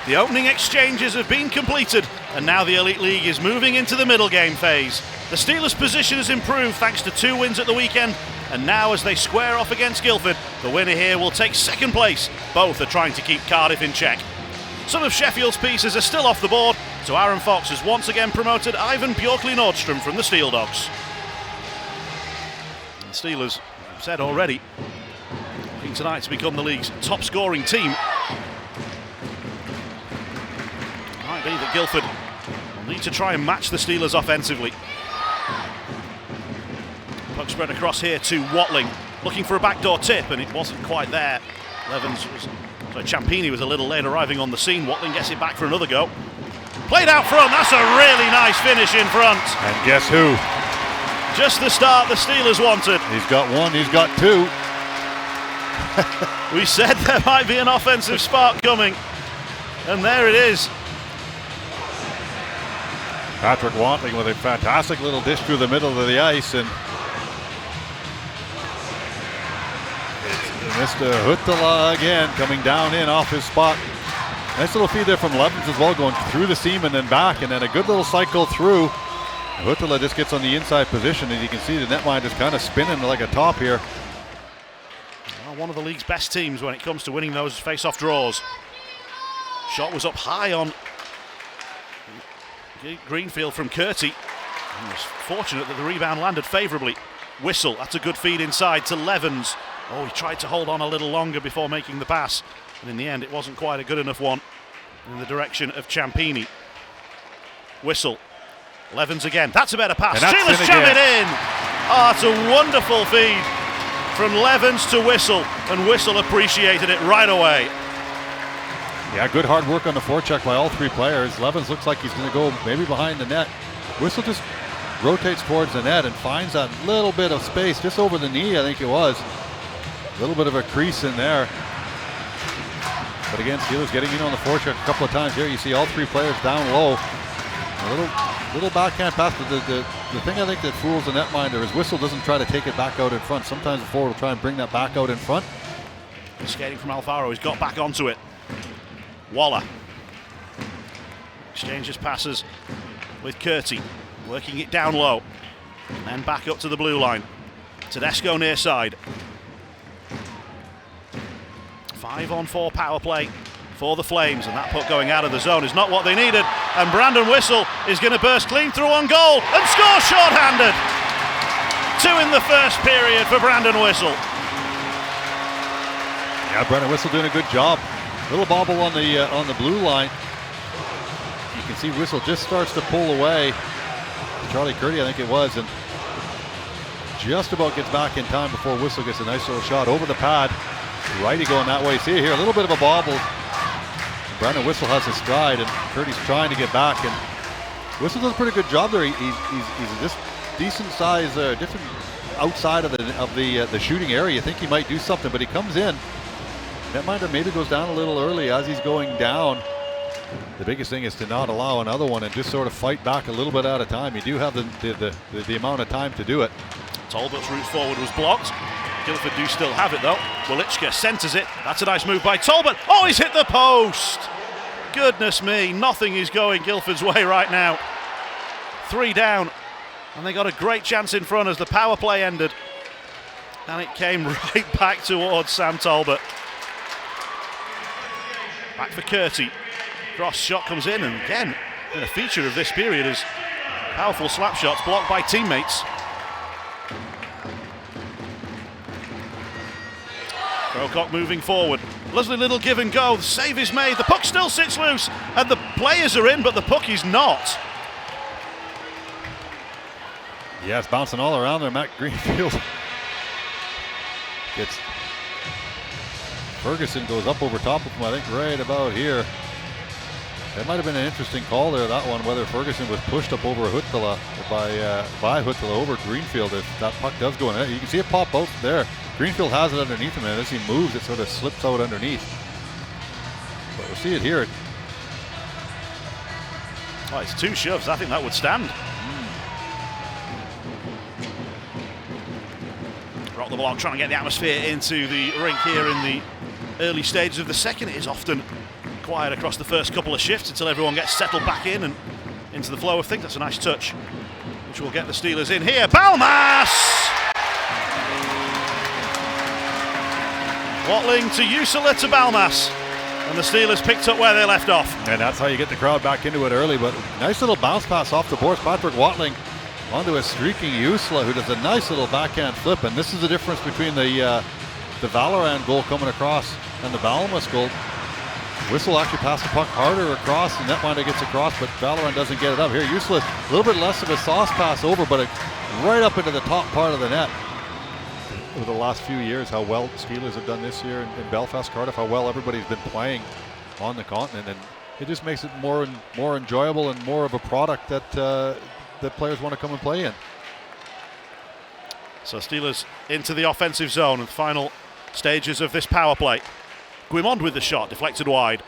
The opening exchanges have been completed, and now the Elite League is moving into the middle game phase. The Steelers' position has improved thanks to 2 wins at the weekend, and now as they square off against Guildford, the winner here will take second place. Both are trying to keep Cardiff in check. Some of Sheffield's pieces are still off the board, so Aaron Fox has once again promoted Ivan Bjorkley-Nordstrom from the Steel Dogs. The Steelers, I've said already, looking tonight to become the league's top scoring team. Might be that Guilford will need to try and match the Steelers offensively. Puck spread across here to Watling, looking for a backdoor tip, and it wasn't quite there. Ciampini was a little late arriving on the scene. Watling gets it back for another go. Played out front, that's a really nice finish in front. And guess who? Just the start the Steelers wanted. He's got one, he's got two. We said there might be an offensive spark coming, and there it is. Patrick Watling with a fantastic little dish through the middle of the ice, and Mr. Huttala again coming down in off his spot. Nice little feed there from Levens as well, going through the seam and then back, and then a good little cycle through. Huttala just gets on the inside position, and you can see the netminder is kind of spinning like a top here. Well, one of the league's best teams when it comes to winning those face-off draws. Shot was up high on Greenfield from Curti. He was fortunate that the rebound landed favourably. Whistle, that's a good feed inside to Levens. Oh, he tried to hold on a little longer before making the pass, and in the end it wasn't quite a good enough one in the direction of Ciampini. Whistle, Levens again, that's a better pass. Steelers jam it in! Oh, it's a wonderful feed from Levens to Whistle, and Whistle appreciated it right away. Yeah, good hard work on the forecheck by all three players. Levens looks like he's going to go maybe behind the net. Whistle just rotates towards the net and finds that little bit of space just over the knee, I think it was. A little bit of a crease in there. But again, Steelers getting in on the forecheck a couple of times here. You see all three players down low. A little backhand pass, but the thing I think that fools the netminder is Whistle doesn't try to take it back out in front. Sometimes the forward will try and bring that back out in front. Skating from Alfaro, he's got back onto it. Waller exchanges passes with Curti, working it down low, and then back up to the blue line. Tedesco near side. 5-on-4 power play for the Flames, and that puck going out of the zone is not what they needed, and Brandon Whistle is going to burst clean through on goal and score short-handed. 2 in the first period for Brandon Whistle. Yeah, Brandon Whistle doing a good job. Little bobble on the blue line. You can see Whistle just starts to pull away. Charlie Curti, I think it was, and just about gets back in time before Whistle gets a nice little shot over the pad. Righty going that way. See here, a little bit of a bobble. Brandon Whistle has his stride, and Curti's trying to get back, and Whistle does a pretty good job there. He's this decent size, different outside of the shooting area. You think he might do something, but he comes in. Netminder maybe goes down a little early as he's going down. The biggest thing is to not allow another one and just sort of fight back a little bit at a time. You do have the amount of time to do it. Talbot's route forward was blocked. Guilford do still have it though. Wolichka centres it. That's a nice move by Talbot. Oh, he's hit the post! Goodness me, nothing is going Guilford's way right now. 3 down, and they got a great chance in front as the power play ended. And it came right back towards Sam Talbot. Back for Curti. Cross shot comes in, and again, been a feature of this period is powerful slap shots blocked by teammates. Crowcock moving forward. Lovely little give and go. The save is made. The puck still sits loose, and the players are in, but the puck is not. Yeah, it's bouncing all around there. Matt Greenfield gets. Ferguson goes up over top of him, I think, right about here. That might have been an interesting call there, that one, whether Ferguson was pushed up over Huttala by Huttala over Greenfield if that puck does go in there. You can see it pop out there. Greenfield has it underneath him, and as he moves, it sort of slips out underneath. But we'll see it here. Oh, it's 2 shoves. I think that would stand. Rock the block, trying to get the atmosphere into the rink here in the early stages of the second. It is often quiet across the first couple of shifts until everyone gets settled back in and into the flow of things. That's a nice touch, which will get the Steelers in here. Balmas! Watling to Usula to Balmas. And the Steelers picked up where they left off. And that's how you get the crowd back into it early. But nice little bounce pass off the boards. Patrick Watling onto a streaking Usula, who does a nice little backhand flip. And this is the difference between the Valorant goal coming across and the Balmas goal. Whistle actually passed the puck harder across, and netminder gets across, but Valorant doesn't get it up. Here, Usula, a little bit less of a sauce pass over, but right up into the top part of the net. Over the last few years, how well the Steelers have done this year in Belfast, Cardiff, how well everybody's been playing on the continent, and it just makes it more enjoyable and more of a product that that players want to come and play in. So Steelers into the offensive zone and the final stages of this power play. Guimond with the shot, deflected wide.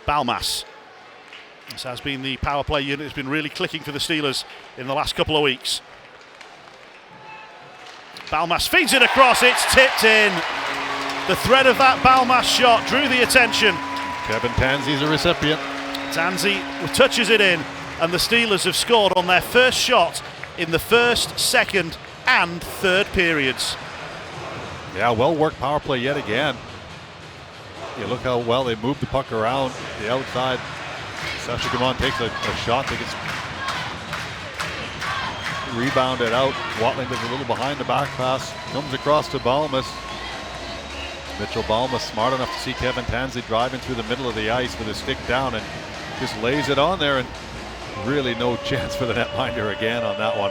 Balmas. This has been the power play unit that's been really clicking for the Steelers in the last couple of weeks. Balmas feeds it across, it's tipped in. The thread of that Balmas shot drew the attention. Kevin Tanzi's a recipient. Tanzi touches it in, and the Steelers have scored on their first shot in the first, second and third periods. Yeah, well worked power play yet again. You look how well they moved the puck around the outside. Sasha Gamon takes a shot that gets rebounded out. Watling does a little behind the back pass, comes across to Balmas. Mitchell Balmas smart enough to see Kevin Tanzi driving through the middle of the ice with his stick down and just lays it on there, and really no chance for the netminder again on that one.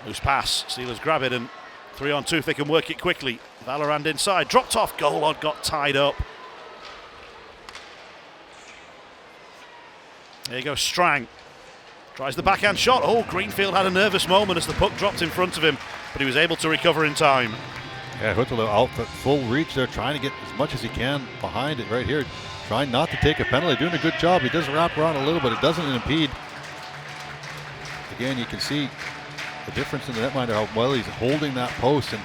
Loose pass, Steelers grab it, and 3-on-2 if they can work it quickly. Valorant inside, dropped off, Golod got tied up. There you go, Strang. Tries the backhand shot. Oh, Greenfield had a nervous moment as the puck dropped in front of him, but he was able to recover in time. Yeah, Huttler out at full reach there, trying to get as much as he can behind it right here. Trying not to take a penalty, doing a good job. He does wrap around a little, but it doesn't impede. Again, you can see the difference in the netminder, how well he's holding that post. And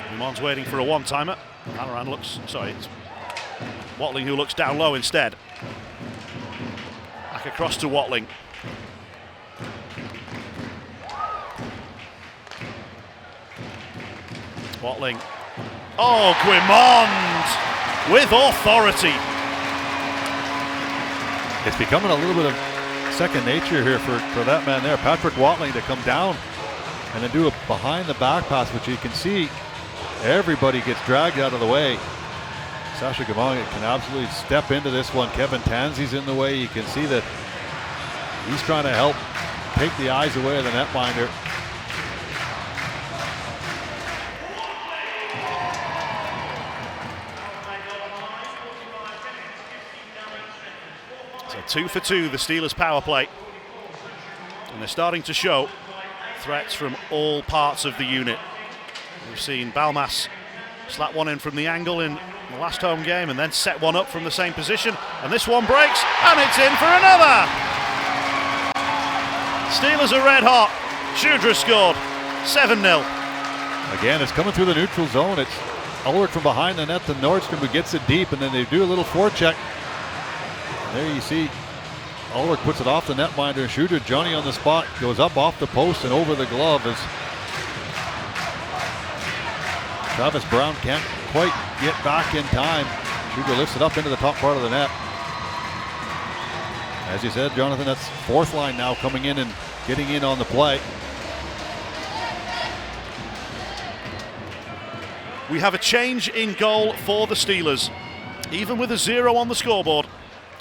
Guimond's waiting for a one-timer. Halloran looks, sorry, it's Watling who looks down low instead. Back across to Watling. Watling. Oh, Guimond with authority. It's becoming a little bit of second nature here for that man there, Patrick Watling, to come down and then do a behind the back pass, which you can see everybody gets dragged out of the way. Sasha Gamong can absolutely step into this one. Kevin Tanzi's in the way. You can see that he's trying to help take the eyes away of the netminder. So 2 for 2, the Steelers power play. And they're starting to show threats from all parts of the unit. We've seen Balmas slap one in from the angle in the last home game and then set one up from the same position. And this one breaks, and it's in for another. Steelers are red hot. Shudra scored 7-0. Again, it's coming through the neutral zone. It's Ulrich from behind the net to Nordstrom, who gets it deep, and then they do a little forecheck. There you see Ulrich puts it off the netminder. Shooter Johnny on the spot goes up off the post and over the glove as Travis Brown can't quite get back in time. Shooter lifts it up into the top part of the net. As you said, Jonathan, that's fourth line now coming in and getting in on the play. We have a change in goal for the Steelers. Even with a 0 on the scoreboard,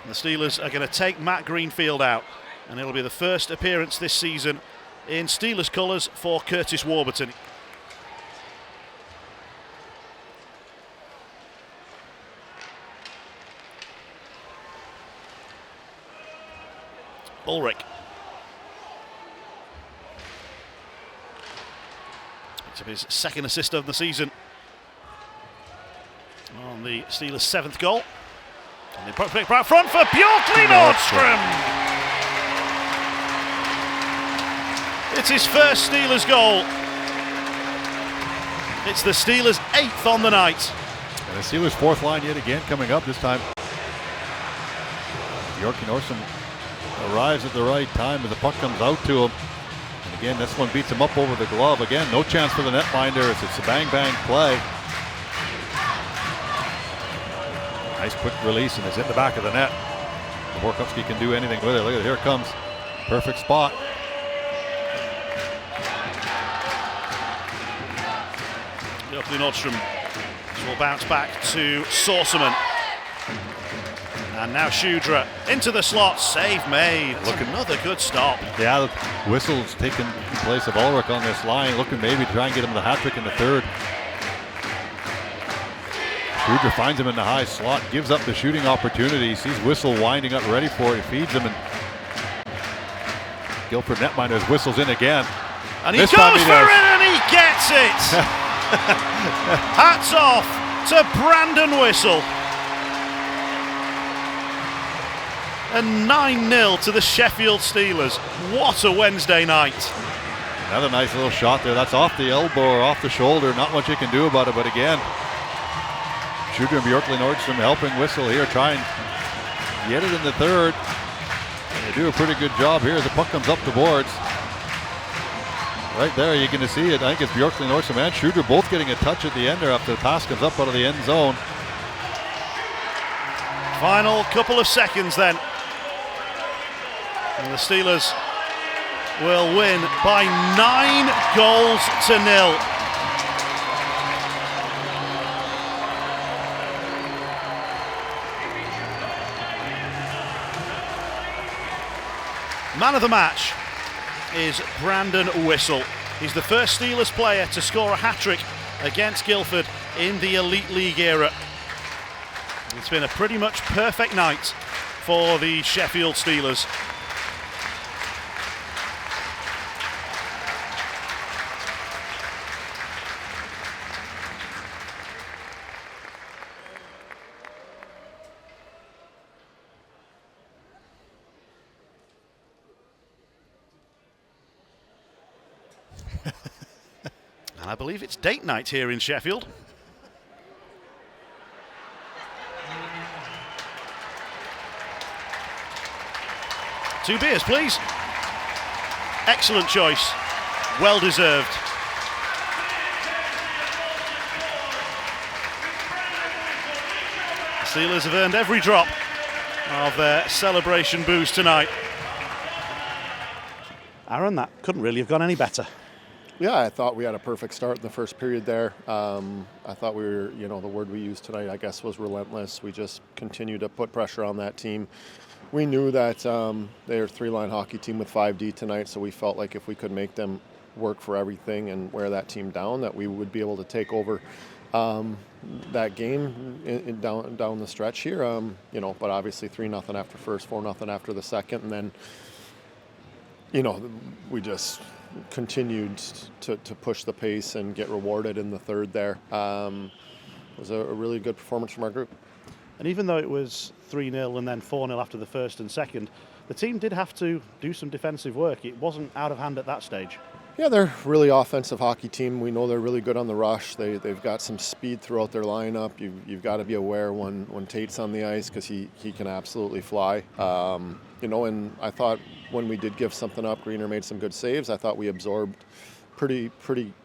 the Steelers are going to take Matt Greenfield out, and it'll be the first appearance this season in Steelers colours for Curtis Warburton. Ulrich. Picked up his second assist of the season on the Steelers' 7th goal. And they put it out front for Bjorkley Nordstrom. It's his first Steelers goal. It's the Steelers' 8th on the night. And the Steelers' 4th line yet again coming up this time. Yorkie Norsom arrives at the right time as the puck comes out to him. And again, this one beats him up over the glove. Again, no chance for the netminder. It's a bang-bang play. Nice quick release, and it's in the back of the net. Borkowski can do anything with it. Look at it, here it comes. Perfect spot. Guilford Nordstrom will bounce back to Sorceman. And now Shudra into the slot, save made. Look, another good stop. Yeah, Whistle's taken place of Ulrich on this line, looking maybe to try and get him the hat trick in the 3rd. Shudra finds him in the high slot, gives up the shooting opportunity, sees Whistle winding up ready for it, he feeds him, and Guilford netminder whistles in again. And he goes for it and he gets it! Hats off to Brandon Whistle. And 9-0 to the Sheffield Steelers. What a Wednesday night. Another nice little shot there. That's off the elbow or off the shoulder. Not much you can do about it, but again, Shudra and Bjorkley Nordstrom helping Whistle here, try and get it in the 3rd. And they do a pretty good job here as the puck comes up the boards. Right there, you're going to see it. I think it's Bjorkley Nordstrom and Shudra both getting a touch at the end there after the pass comes up out of the end zone. Final couple of seconds then. And the Steelers will win by 9-0. Man of the match is Brandon Whistle. He's the first Steelers player to score a hat-trick against Guilford in the Elite League era. It's been a pretty much perfect night for the Sheffield Steelers. And I believe it's date night here in Sheffield. Two beers, please. Excellent choice. Well deserved. The Steelers have earned every drop of their celebration booze tonight. Aaron, that couldn't really have gone any better. Yeah, I thought we had a perfect start in the first period there. I thought we were, the word we used tonight, I guess, was relentless. We just continued to put pressure on that team. We knew that they're a 3-line hockey team with 5D tonight, so we felt like if we could make them work for everything and wear that team down, that we would be able to take over that game down the stretch here. But obviously 3-0 after first, 4-0 after the second, and then, we just continued to push the pace and get rewarded in the 3rd there. It was a really good performance from our group. And even though it was 3-0 and then 4-0 after the first and second, the team did have to do some defensive work. It wasn't out of hand at that stage. Yeah, they're a really offensive hockey team. We know they're really good on the rush. They've got some speed throughout their lineup. You've got to be aware when Tate's on the ice because he can absolutely fly. And I thought when we did give something up, Greener made some good saves. I thought we absorbed pretty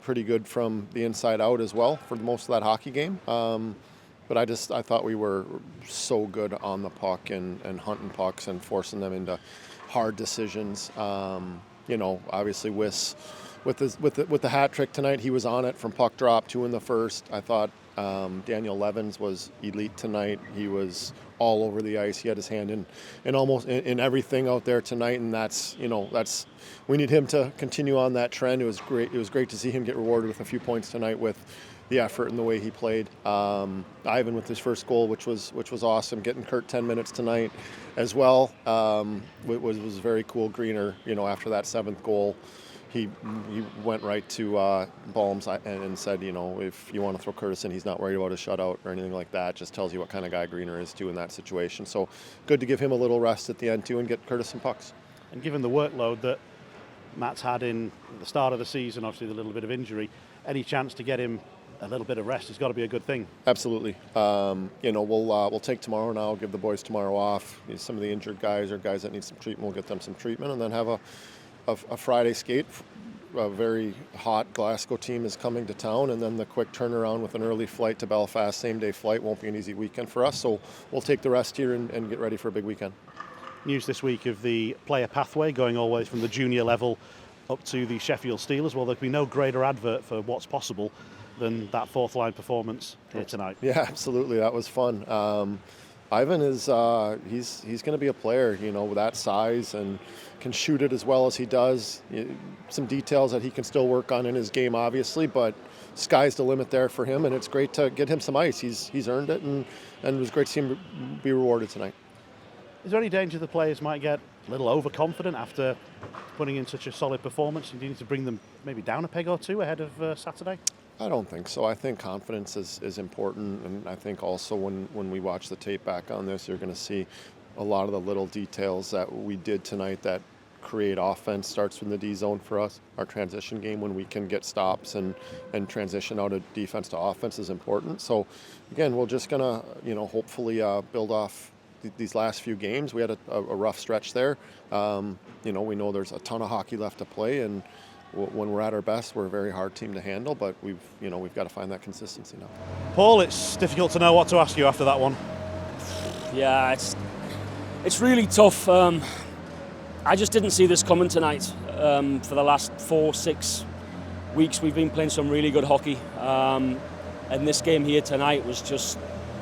good from the inside out as well for most of that hockey game. But I thought we were so good on the puck and hunting pucks and forcing them into hard decisions. Obviously with the hat trick tonight, he was on it from puck drop, 2 in the first. I thought Daniel Levens was elite tonight. He was all over the ice. He had his hand in almost in everything out there tonight, and that's we need him to continue on that trend. It was great. It was great to see him get rewarded with a few points tonight with the effort and the way he played. Ivan with his first goal, which was awesome. Getting Kurt 10 minutes tonight as well was very cool. Greener, after that 7th goal, he went right to Balms and said, if you want to throw Curtis in, he's not worried about a shutout or anything like that. Just tells you what kind of guy Greener is too in that situation. So good to give him a little rest at the end too and get Curtis some pucks. And given the workload that Matt's had in the start of the season, obviously the little bit of injury. Any chance to get him a little bit of rest has got to be a good thing. Absolutely. We'll take tomorrow now, give the boys tomorrow off. Some of the injured guys or guys that need some treatment, we'll get them some treatment, and then have a Friday skate. A very hot Glasgow team is coming to town, and then the quick turnaround with an early flight to Belfast, same-day flight, won't be an easy weekend for us. So we'll take the rest here and get ready for a big weekend. News this week of the player pathway going all the way from the junior level up to the Sheffield Steelers. Well, there can be no greater advert for what's possible than that fourth line performance here tonight. Yeah, absolutely. That was fun. Ivan is he's going to be a player, with that size, and can shoot it as well as he does. Some details that he can still work on in his game, obviously, but sky's the limit there for him, and it's great to get him some ice. He's earned it, and it was great to see him be rewarded tonight. Is there any danger the players might get a little overconfident after putting in such a solid performance? Do you need to bring them maybe down a peg or two ahead of Saturday? I don't think so. I think confidence is important, and I think also when we watch the tape back on this, you're going to see a lot of the little details that we did tonight that create offense. Starts from the D zone for us. Our transition game, when we can get stops and transition out of defense to offense, is important. So again, we're just going to hopefully build off these last few games. We had a rough stretch there. We know there's a ton of hockey left to play, and when we're at our best, we're a very hard team to handle, but we've got to find that consistency now. Paul, it's difficult to know what to ask you after that one. Yeah, it's really tough. I just didn't see this coming tonight. For the last 4-6 weeks, we've been playing some really good hockey, and this game here tonight was just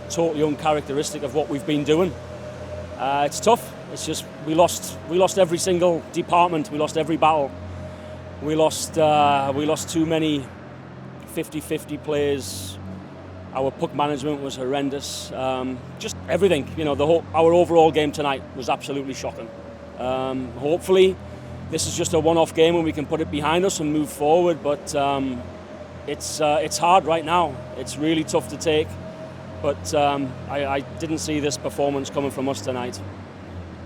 totally uncharacteristic of what we've been doing. It's tough. It's just we lost every single department. We lost every battle. We lost too many 50-50 plays. Our puck management was horrendous. Just everything. Our overall game tonight was absolutely shocking. Hopefully, this is just a one-off game and we can put it behind us and move forward. But it's hard right now. It's really tough to take. But I didn't see this performance coming from us tonight.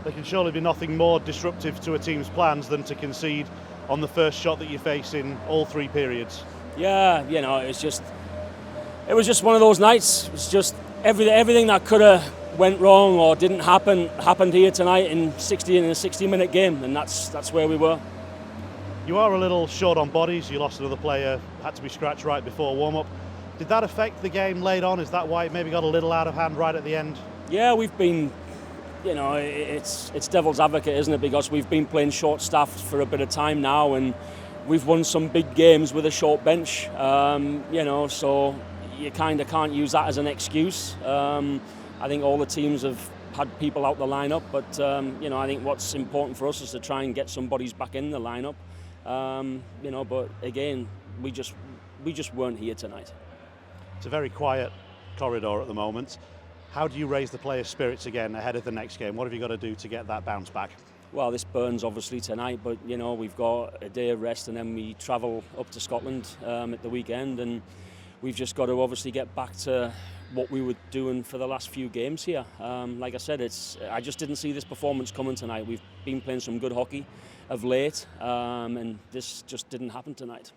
There can surely be nothing more disruptive to a team's plans than to concede on the first shot that you face in all three periods. Yeah, it was just one of those nights. It was just everything that could have went wrong or didn't happened here tonight in a 60-minute game, and that's where we were. You are a little short on bodies. You lost another player, had to be scratched right before warm-up. Did that affect the game late on? Is that why it maybe got a little out of hand right at the end? Yeah, we've been, it's devil's advocate, isn't it? Because we've been playing short-staffed for a bit of time now, and we've won some big games with a short bench. So you kind of can't use that as an excuse. I think all the teams have had people out the lineup, but I think what's important for us is to try and get some bodies back in the lineup. But again, we just weren't here tonight. It's a very quiet corridor at the moment. How do you raise the players' spirits again ahead of the next game? What have you got to do to get that bounce back? Well, this burns obviously tonight, but we've got a day of rest and then we travel up to Scotland at the weekend, and we've just got to obviously get back to what we were doing for the last few games here. Like I said, I just didn't see this performance coming tonight. We've been playing some good hockey of late, and this just didn't happen tonight.